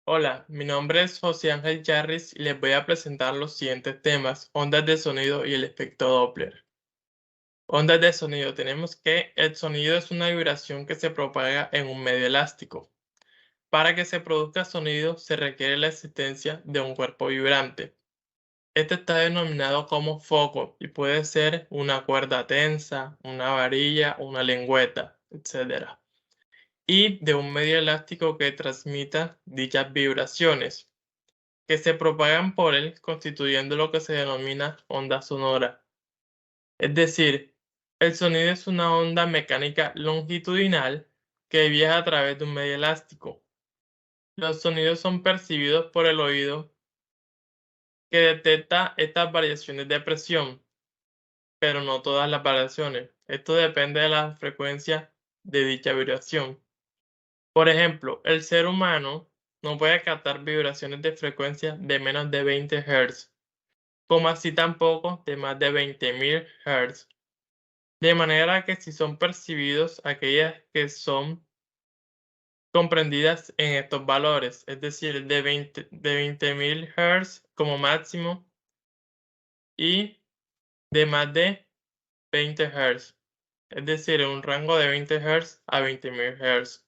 Hola, mi nombre es José Ángel Charris y les voy a presentar los siguientes temas: ondas de sonido y el efecto Doppler. Ondas de sonido. Tenemos que el sonido es una vibración que se propaga en un medio elástico. Para que se produzca sonido se requiere la existencia de un cuerpo vibrante. Este está denominado como foco y puede ser una cuerda tensa, una varilla, una lengüeta, etc. Y de un medio elástico que transmita dichas vibraciones, que se propagan por él, constituyendo lo que se denomina onda sonora. Es decir, el sonido es una onda mecánica longitudinal que viaja a través de un medio elástico. Los sonidos son percibidos por el oído, que detecta estas variaciones de presión, pero no todas las variaciones. Esto depende de la frecuencia de dicha vibración. Por ejemplo, el ser humano no puede captar vibraciones de frecuencia de menos de 20 Hz, como así tampoco de más de 20.000 Hz, de manera que si son percibidos aquellas que son comprendidas en estos valores, es decir, de 20.000 Hz como máximo y de más de 20 Hz, es decir, en un rango de 20 Hz a 20.000 Hz.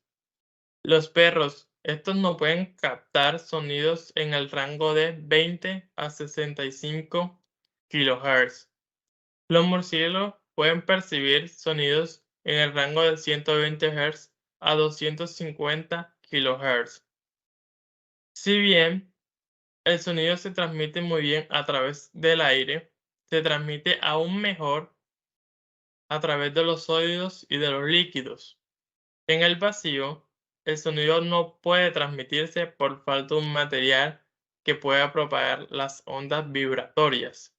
Los perros, estos no pueden captar sonidos en el rango de 20 a 65 kHz. Los murciélagos pueden percibir sonidos en el rango de 120 Hz a 250 kHz. Si bien el sonido se transmite muy bien a través del aire, se transmite aún mejor a través de los sólidos y de los líquidos. En el vacío, el sonido no puede transmitirse por falta de un material que pueda propagar las ondas vibratorias.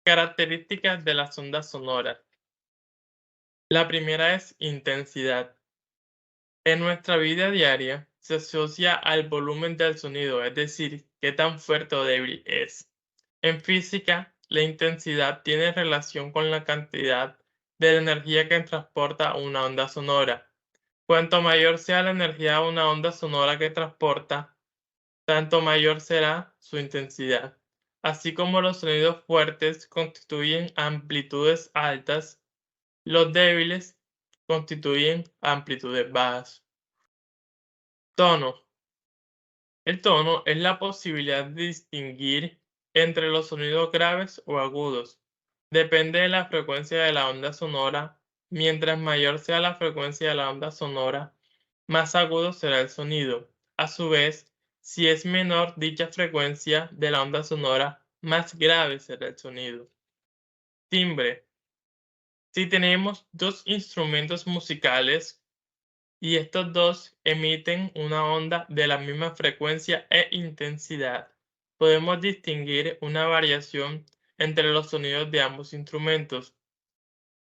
Características de las ondas sonoras. La primera es intensidad. En nuestra vida diaria se asocia al volumen del sonido, es decir, qué tan fuerte o débil es. En física, la intensidad tiene relación con la cantidad de la energía que transporta una onda sonora. Cuanto mayor sea la energía de una onda sonora que transporta, tanto mayor será su intensidad. Así como los sonidos fuertes constituyen amplitudes altas, los débiles constituyen amplitudes bajas. Tono. El tono es la posibilidad de distinguir entre los sonidos graves o agudos. Depende de la frecuencia de la onda sonora. Mientras mayor sea la frecuencia de la onda sonora, más agudo será el sonido. A su vez, si es menor dicha frecuencia de la onda sonora, más grave será el sonido. Timbre. Si tenemos dos instrumentos musicales y estos dos emiten una onda de la misma frecuencia e intensidad, podemos distinguir una variación entre los sonidos de ambos instrumentos.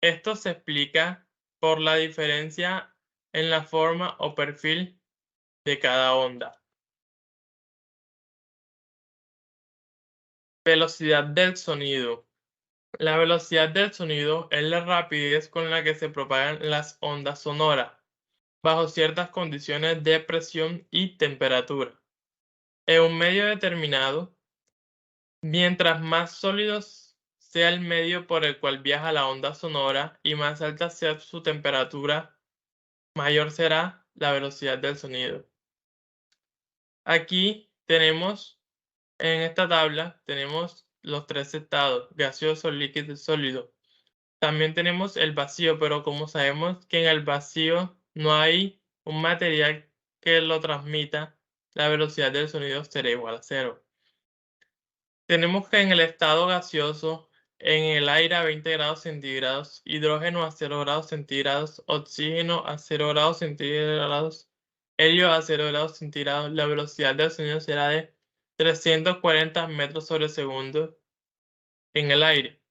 Esto se explica por la diferencia en la forma o perfil de cada onda. Velocidad del sonido. La velocidad del sonido es la rapidez con la que se propagan las ondas sonoras, bajo ciertas condiciones de presión y temperatura. En un medio determinado, mientras más sólido sea el medio por el cual viaja la onda sonora y más alta sea su temperatura, mayor será la velocidad del sonido. Aquí tenemos, en esta tabla, tenemos los tres estados: gaseoso, líquido y sólido. También tenemos el vacío, pero como sabemos que en el vacío no hay un material que lo transmita, la velocidad del sonido será igual a cero. Tenemos que en el estado gaseoso, en el aire a 20 grados centígrados, hidrógeno a 0 grados centígrados, oxígeno a 0 grados centígrados, helio a 0 grados centígrados, la velocidad del sonido será de 340 metros sobre segundo en el aire,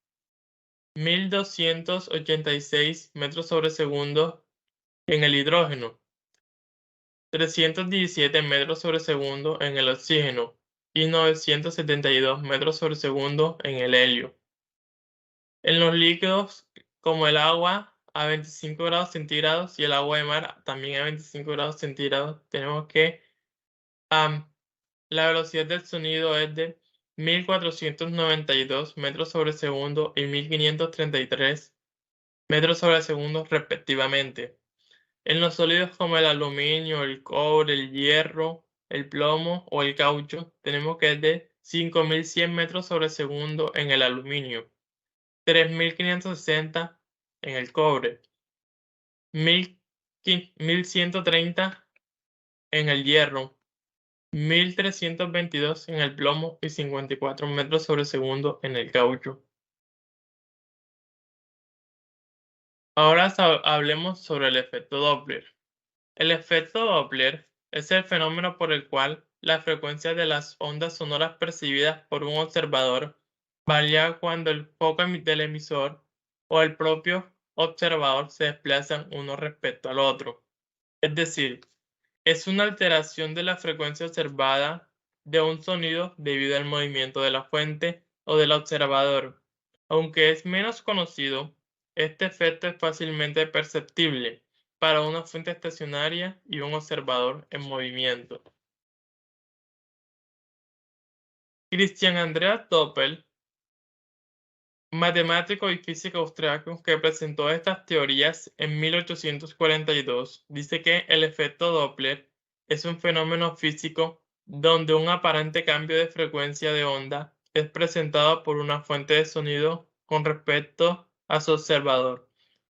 1286 metros sobre segundo en el hidrógeno, 317 metros sobre segundo en el oxígeno y 972 metros sobre segundo en el helio. En los líquidos como el agua a 25 grados centígrados y el agua de mar también a 25 grados centígrados, tenemos que la velocidad del sonido es de 1492 metros sobre segundo y 1533 metros sobre segundo respectivamente. En los sólidos como el aluminio, el cobre, el hierro, el plomo o el caucho, tenemos que es de 5100 metros sobre segundo en el aluminio, 3560 en el cobre, 1130 en el hierro, 1322 en el plomo y 54 metros sobre segundo en el caucho. Ahora hablemos sobre el efecto Doppler. El efecto Doppler es el fenómeno por el cual la frecuencia de las ondas sonoras percibidas por un observador varía cuando el foco del emisor o el propio observador se desplazan uno respecto al otro. Es decir, es una alteración de la frecuencia observada de un sonido debido al movimiento de la fuente o del observador. Aunque es menos conocido, este efecto es fácilmente perceptible para una fuente estacionaria y un observador en movimiento. Christian Andreas Doppel, matemático y físico austriaco que presentó estas teorías en 1842, dice que el efecto Doppler es un fenómeno físico donde un aparente cambio de frecuencia de onda es presentado por una fuente de sonido con respecto a su observador,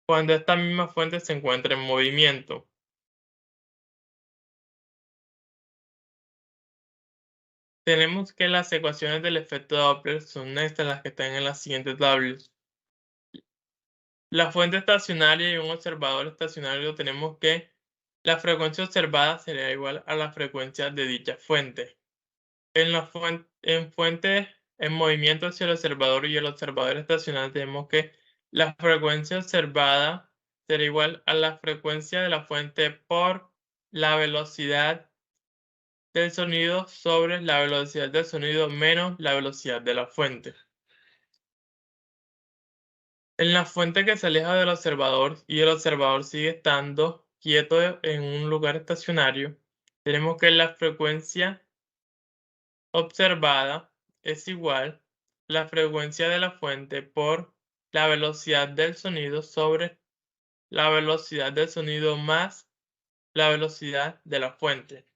cuando esta misma fuente se encuentra en movimiento. Tenemos que las ecuaciones del efecto Doppler son estas las que están en las siguientes tablas. La fuente estacionaria y un observador estacionario tenemos que la frecuencia observada sería igual a la frecuencia de dicha fuente. En fuente en movimiento hacia el observador y el observador estacionario tenemos que la frecuencia observada será igual a la frecuencia de la fuente por la velocidad del sonido sobre la velocidad del sonido menos la velocidad de la fuente. En la fuente que se aleja del observador y el observador sigue estando quieto en un lugar estacionario, tenemos que la frecuencia observada es igual a la frecuencia de la fuente por la velocidad del sonido sobre la velocidad del sonido más la velocidad de la fuente.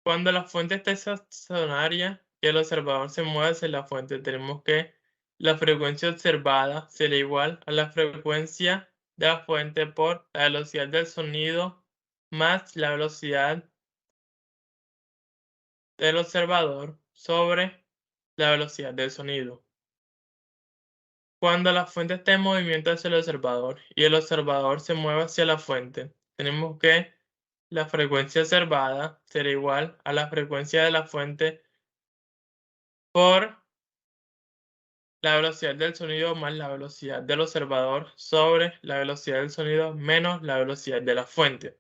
Cuando la fuente está estacionaria y el observador se mueve hacia la fuente, tenemos que la frecuencia observada será igual a la frecuencia de la fuente por la velocidad del sonido más la velocidad del observador sobre la velocidad del sonido. Cuando la fuente está en movimiento hacia el observador y el observador se mueve hacia la fuente, tenemos que la frecuencia observada será igual a la frecuencia de la fuente por la velocidad del sonido más la velocidad del observador sobre la velocidad del sonido menos la velocidad de la fuente.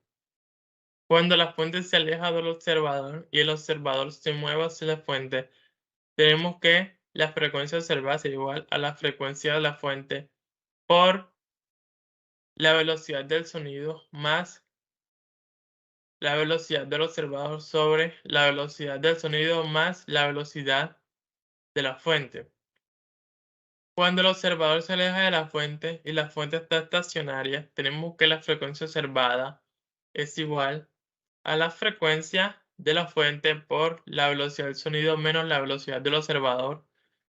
Cuando la fuente se aleja del observador y el observador se mueve hacia la fuente, tenemos que la frecuencia observada será igual a la frecuencia de la fuente por la velocidad del sonido más la velocidad del observador sobre la velocidad del sonido más la velocidad de la fuente. Cuando el observador se aleja de la fuente y la fuente está estacionaria, tenemos que la frecuencia observada es igual a la frecuencia de la fuente por la velocidad del sonido menos la velocidad del observador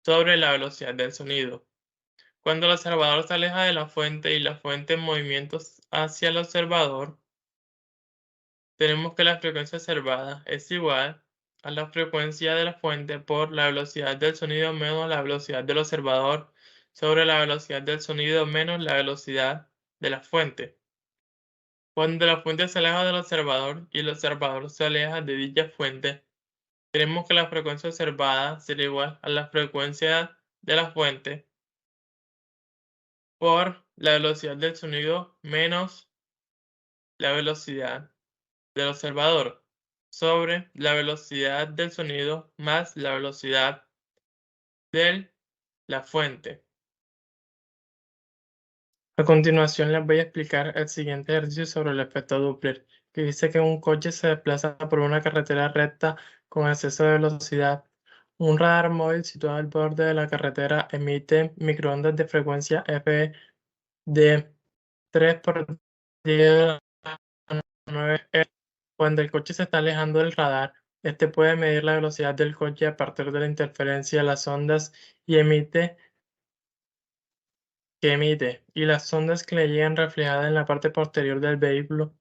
sobre la velocidad del sonido. Cuando el observador se aleja de la fuente y la fuente en movimiento hacia el observador, tenemos que la frecuencia observada es igual a la frecuencia de la fuente por la velocidad del sonido menos la velocidad del observador sobre la velocidad del sonido menos la velocidad de la fuente. Cuando la fuente se aleja del observador y el observador se aleja de dicha fuente, tenemos que la frecuencia observada será igual a la frecuencia de la fuente por la velocidad del sonido menos la velocidad del observador sobre la velocidad del sonido más la velocidad de la fuente. A continuación les voy a explicar el siguiente ejercicio sobre el efecto Doppler, que dice que un coche se desplaza por una carretera recta con exceso de velocidad. Un radar móvil situado al borde de la carretera emite microondas de frecuencia F de 3 por 10 a 9 Hz. Cuando el coche se está alejando del radar, este puede medir la velocidad del coche a partir de la interferencia de las ondas y y las ondas que le llegan reflejadas en la parte posterior del vehículo.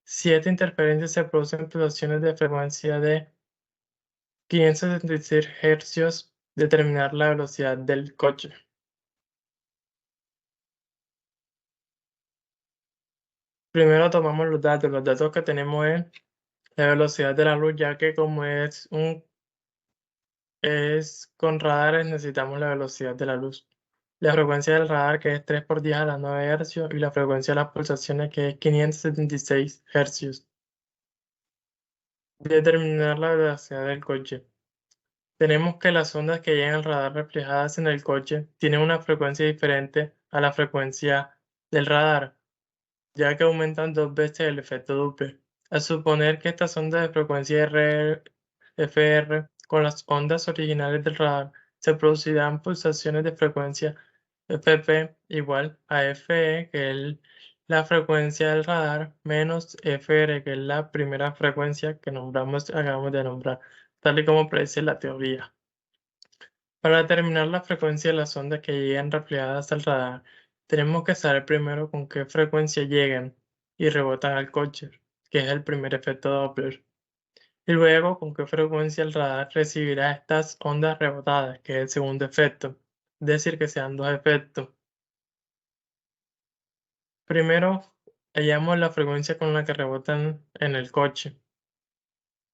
Si esta interferencia se produce en fluctuaciones de frecuencia de 576 Hz, determinar la velocidad del coche. Primero tomamos los datos. Los datos que tenemos es la velocidad de la luz, ya que como es con radares, necesitamos la velocidad de la luz. La frecuencia del radar, que es 3 por 10 a la 9 Hz, y la frecuencia de las pulsaciones, que es 576 Hz. Determinar la velocidad del coche. Tenemos que las ondas que llegan al radar reflejadas en el coche tienen una frecuencia diferente a la frecuencia del radar, ya que aumentan 2 veces el efecto Doppler. Al suponer que estas ondas de frecuencia FR con las ondas originales del radar se producirán pulsaciones de frecuencia FP igual a FE, que es la frecuencia del radar, menos FR, que es la primera frecuencia que acabamos de nombrar, tal y como predice la teoría. Para determinar la frecuencia de las ondas que llegan reflejadas al radar, tenemos que saber primero con qué frecuencia llegan y rebotan al coche, que es el primer efecto Doppler, y luego con qué frecuencia el radar recibirá estas ondas rebotadas, que es el segundo efecto, es decir, que sean dos efectos. Primero, hallamos la frecuencia con la que rebotan en el coche.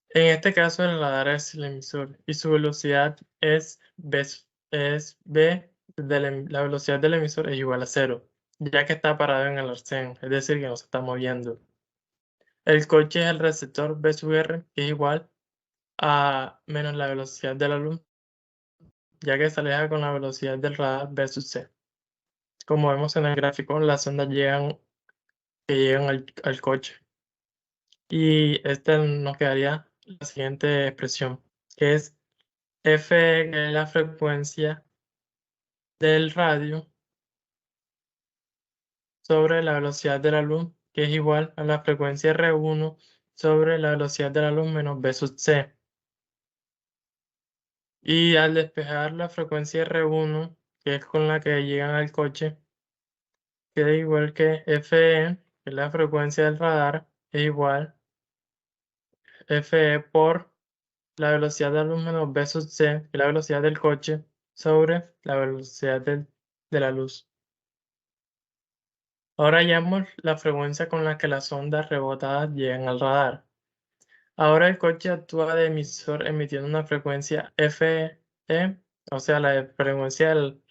En este caso, el radar es el emisor y su velocidad es B, la velocidad del emisor es igual a 0, ya que está parado en el arcén, es decir, que no se está moviendo. El coche es el receptor B sub R, que es igual a menos la velocidad de la luz, ya que se aleja con la velocidad del radar B sub C. Como vemos en el gráfico, las ondas llegan al coche. Y esta nos quedaría la siguiente expresión, que es F, que es la frecuencia del radio, sobre la velocidad de la luz, que es igual a la frecuencia R1 sobre la velocidad de la luz menos B sub C. Y al despejar la frecuencia R1, que es con la que llegan al coche, queda igual que FE, que es la frecuencia del radar, es igual FE por la velocidad de la luz menos B sub C, que es la velocidad del coche, sobre la velocidad de la luz. Ahora hallamos la frecuencia con la que las ondas rebotadas llegan al radar. Ahora el coche actúa de emisor emitiendo una frecuencia FE, o sea, la frecuencia del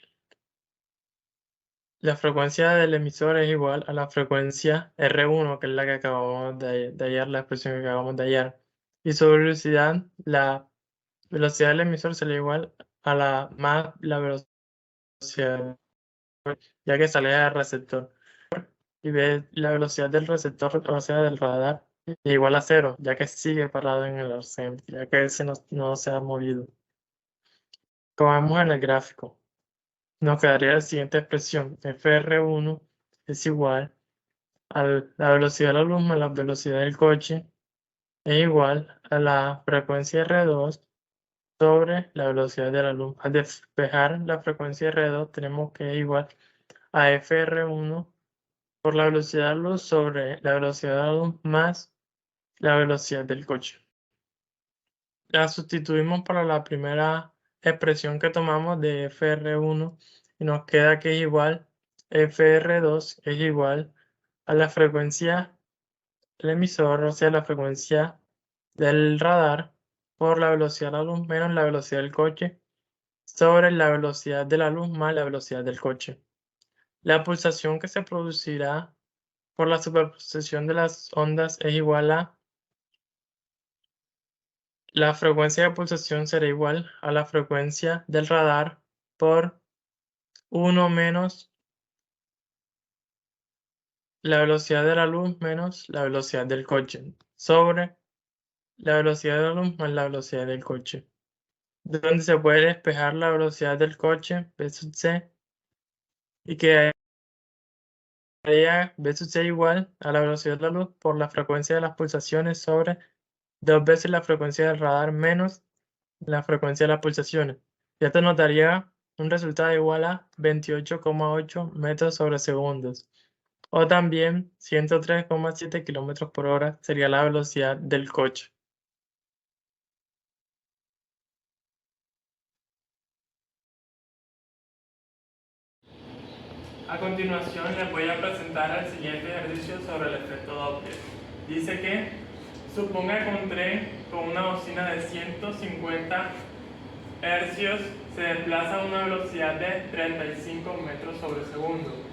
emisor es igual a la frecuencia R1, que es la que acabamos de hallar, la expresión que acabamos de hallar. Y su velocidad, la velocidad del emisor sería igual a la velocidad, ya que sale del receptor. Y ve la velocidad del receptor, o sea, del radar, es igual a 0, ya que sigue parado en el arcén, ya que ese no se ha movido. Como vemos en el gráfico, nos quedaría la siguiente expresión: FR1 es igual a la velocidad de la luz más la velocidad del coche, es igual a la frecuencia R2 sobre la velocidad de la luz. Al despejar la frecuencia R2, tenemos que es igual a FR1 por la velocidad de la luz sobre la velocidad de la luz más la velocidad del coche. La sustituimos para la primera expresión que tomamos de FR1 y nos queda que es igual, FR2 es igual a la frecuencia del emisor, o sea, la frecuencia del radar, por la velocidad de la luz menos la velocidad del coche, sobre la velocidad de la luz más la velocidad del coche. La pulsación que se producirá por la superposición de las ondas es igual a la frecuencia de pulsación será igual a la frecuencia del radar por 1 menos la velocidad de la luz menos la velocidad del coche, sobre la velocidad de la luz más la velocidad del coche, donde se puede despejar la velocidad del coche, V sub c, y que haría V sub c igual a la velocidad de la luz por la frecuencia de las pulsaciones sobre 2 veces la frecuencia del radar menos la frecuencia de las pulsaciones. Y esto nos daría un resultado igual a 28,8 metros sobre segundos. O también 103,7 kilómetros por hora sería la velocidad del coche. A continuación les voy a presentar el siguiente ejercicio sobre el efecto Doppler. Dice que suponga que un tren con una bocina de 150 hercios se desplaza a una velocidad de 35 metros sobre segundo.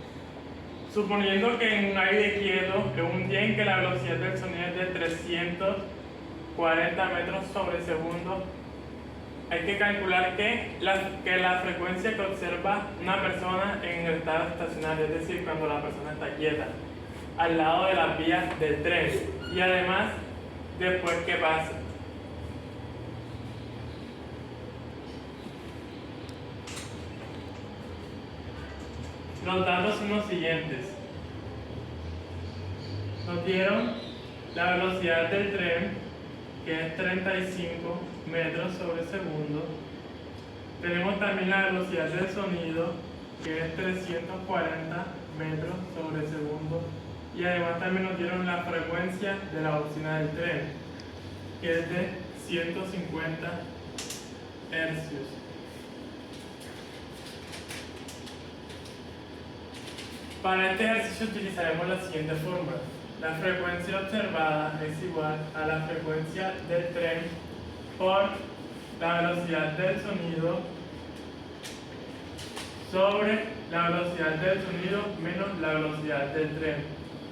Suponiendo que en un aire quieto, en un día en que la velocidad del sonido es de 340 metros sobre segundo, hay que calcular que la frecuencia que observa una persona en el estado estacionario, es decir, cuando la persona está quieta, al lado de las vías del tren, y además después que pasa. Los datos son los siguientes. Nos dieron la velocidad del tren, que es 35 metros sobre segundo. Tenemos también la velocidad del sonido, que es 340 metros sobre segundo. Y además también nos dieron la frecuencia de la bocina del tren, que es de 150 hercios. Para este ejercicio utilizaremos la siguiente fórmula. La frecuencia observada es igual a la frecuencia del tren por la velocidad del sonido sobre la velocidad del sonido menos la velocidad del tren.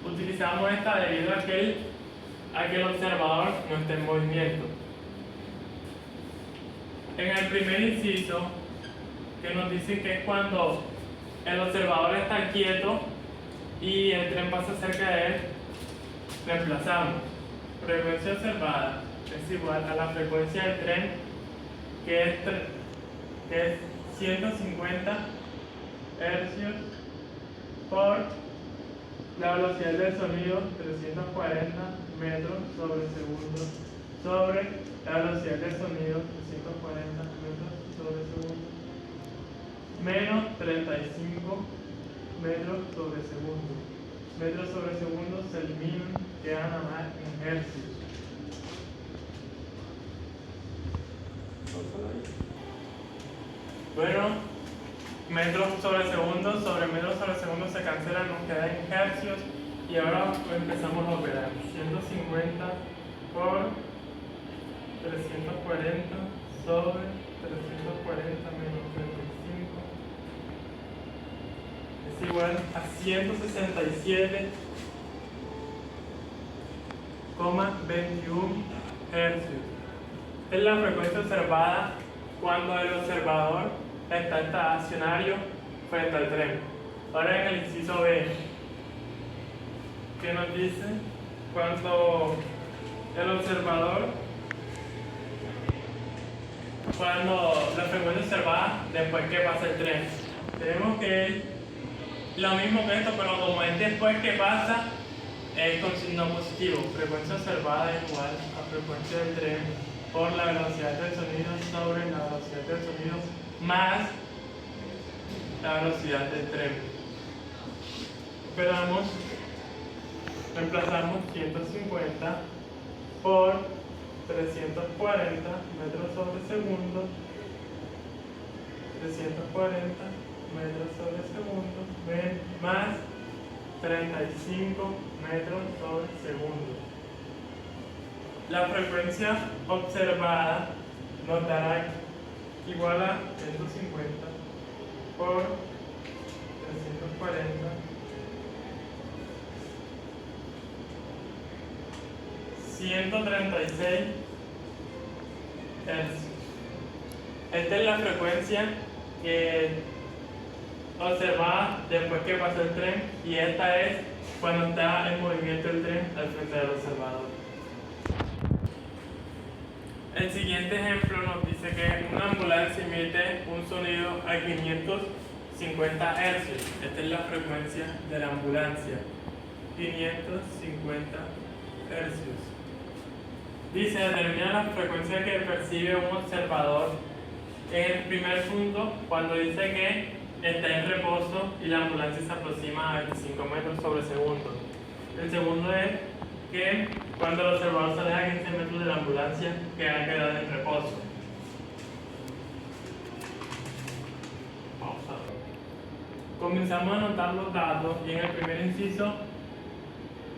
Utilizamos esta debido a que el observador no esté en movimiento. En el primer inciso, que nos dice que es cuando el observador está quieto y el tren pasa cerca de él, reemplazamos. Frecuencia observada es igual a la frecuencia del tren, que es 150 hercios, por la velocidad del sonido, 340 metros sobre segundo, sobre la velocidad del sonido, 340 metros sobre segundo, menos 35 metros sobre segundo. Metros sobre segundo se eliminan, quedan nada más en hercios. Bueno, metros sobre segundo se cancelan, nos queda en hercios. Y ahora empezamos a operar. 150 por 340 sobre 340 menos 35 es igual a 167,21 hercios. Es la frecuencia observada cuando el observador está estacionario frente al tren. Ahora en el inciso B, que nos dice cuando la frecuencia observada después que pasa el tren. Tenemos que lo mismo que esto, pero como es después que pasa, es con signo positivo. Frecuencia observada es igual a frecuencia del tren por la velocidad del sonido sobre la velocidad del sonido más la velocidad del tren. Esperamos, reemplazamos 150 por 340 metros sobre segundo, 340 metros sobre segundo, más 35 metros sobre segundo. La frecuencia observada nos dará igual a 150 por 340 136 hercios. Esta es la frecuencia que observada después que pasó el tren, y esta es cuando está en movimiento el tren al frente del observador. El siguiente ejemplo nos dice que una ambulancia emite un sonido a 550 Hz. Esta es la frecuencia de la ambulancia. 550 Hz. Dice, determina la frecuencia que percibe un observador en el primer punto cuando dice que está en reposo y la ambulancia se aproxima a 25 metros sobre segundo. El segundo es que cuando el observador se aleja a 15 metros de la ambulancia que ha quedado en reposo. Vamos a ver. Comenzamos a anotar los datos y en el primer inciso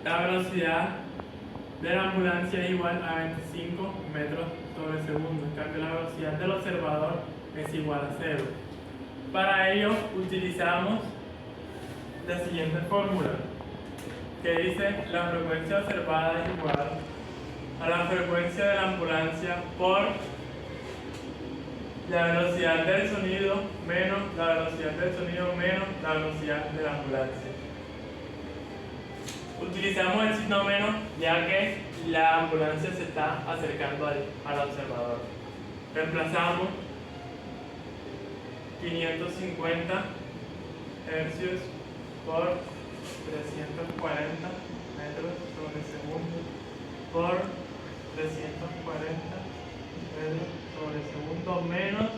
la velocidad de la ambulancia es igual a 25 metros sobre segundo. En cambio la velocidad del observador es igual a 0. Para ello utilizamos la siguiente fórmula que dice la frecuencia observada es igual a la frecuencia de la ambulancia por la velocidad del sonido menos la velocidad del sonido menos la velocidad de la ambulancia. Utilizamos el signo menos ya que la ambulancia se está acercando al observador. Reemplazamos 550 hercios por 340 metros sobre segundo por 340 metros sobre segundo menos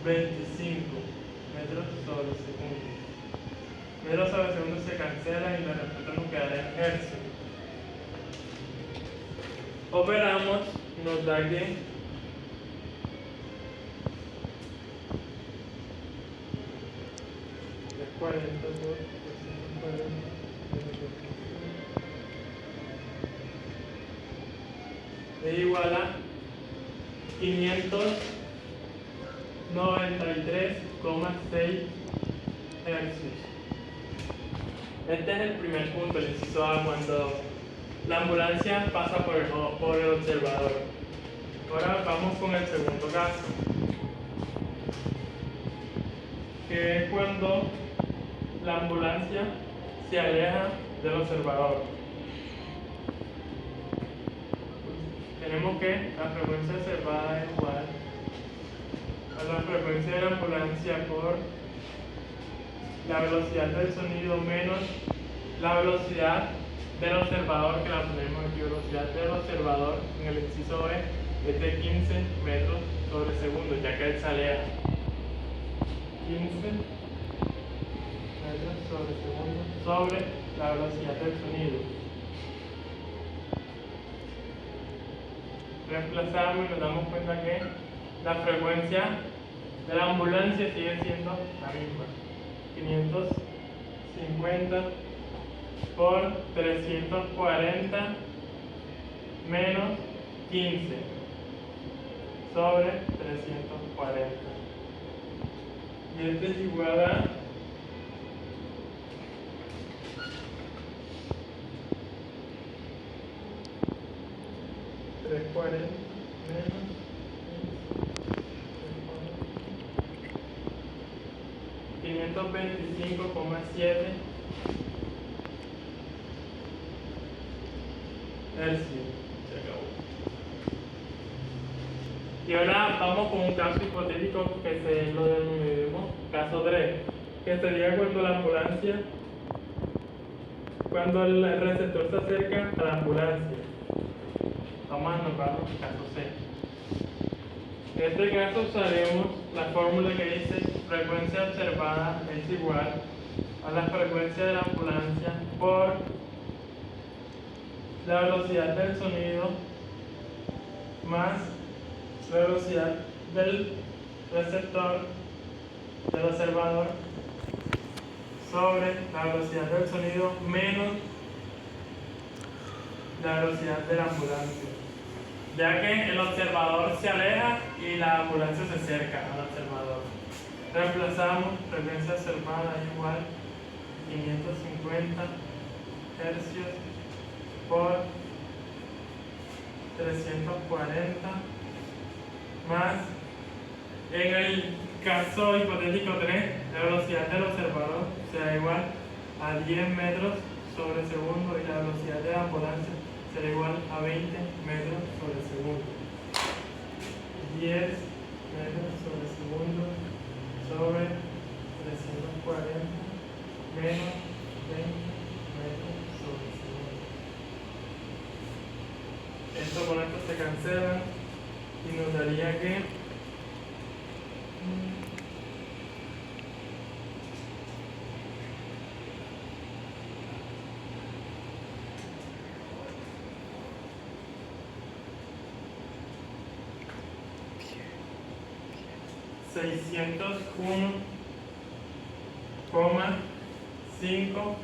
25 metros sobre segundo. Metros sobre segundo se cancelan y la respuesta nos quedará en hercios. Operamos, nos da que es igual a 593,6 hercios. Este es el primer punto, el inciso A, cuando la ambulancia pasa por el observador. Ahora vamos con el segundo caso, que es cuando la ambulancia se aleja del observador. Tenemos que la frecuencia observada es igual a la frecuencia de la ambulancia por la velocidad del sonido menos la velocidad del observador, que la ponemos aquí, velocidad del observador en el inciso B es de 15 metros sobre segundo, ya que él se aleja. 15 metros sobre segundo sobre la velocidad del sonido. Reemplazamos y nos damos cuenta que la frecuencia de la ambulancia sigue siendo la misma. 550 por 340 menos 15 sobre 340. Y este es igual a 340 menos 525,7 hercios. Se acabó. Y ahora vamos con un caso hipotético que se lo denominamos caso 3, que sería cuando el receptor se acerca a la ambulancia. Vamos a anotarlo en caso C. En este caso usaremos la fórmula que dice frecuencia observada es igual a la frecuencia de la ambulancia por la velocidad del sonido más la velocidad del receptor del observador sobre la velocidad del sonido menos la velocidad de la ambulancia, ya que el observador se aleja y la ambulancia se acerca al observador. Reemplazamos frecuencia observada igual 550 hercios por 340 más, en el caso hipotético 3, la velocidad del observador será igual a a 10 metros sobre segundo y la velocidad de la ambulancia será igual a 20 metros sobre segundo. 10 metros sobre segundo sobre 340 menos 20 metros sobre segundo. Esto con esto se cancela y nos daría que ...601,5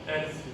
Hz.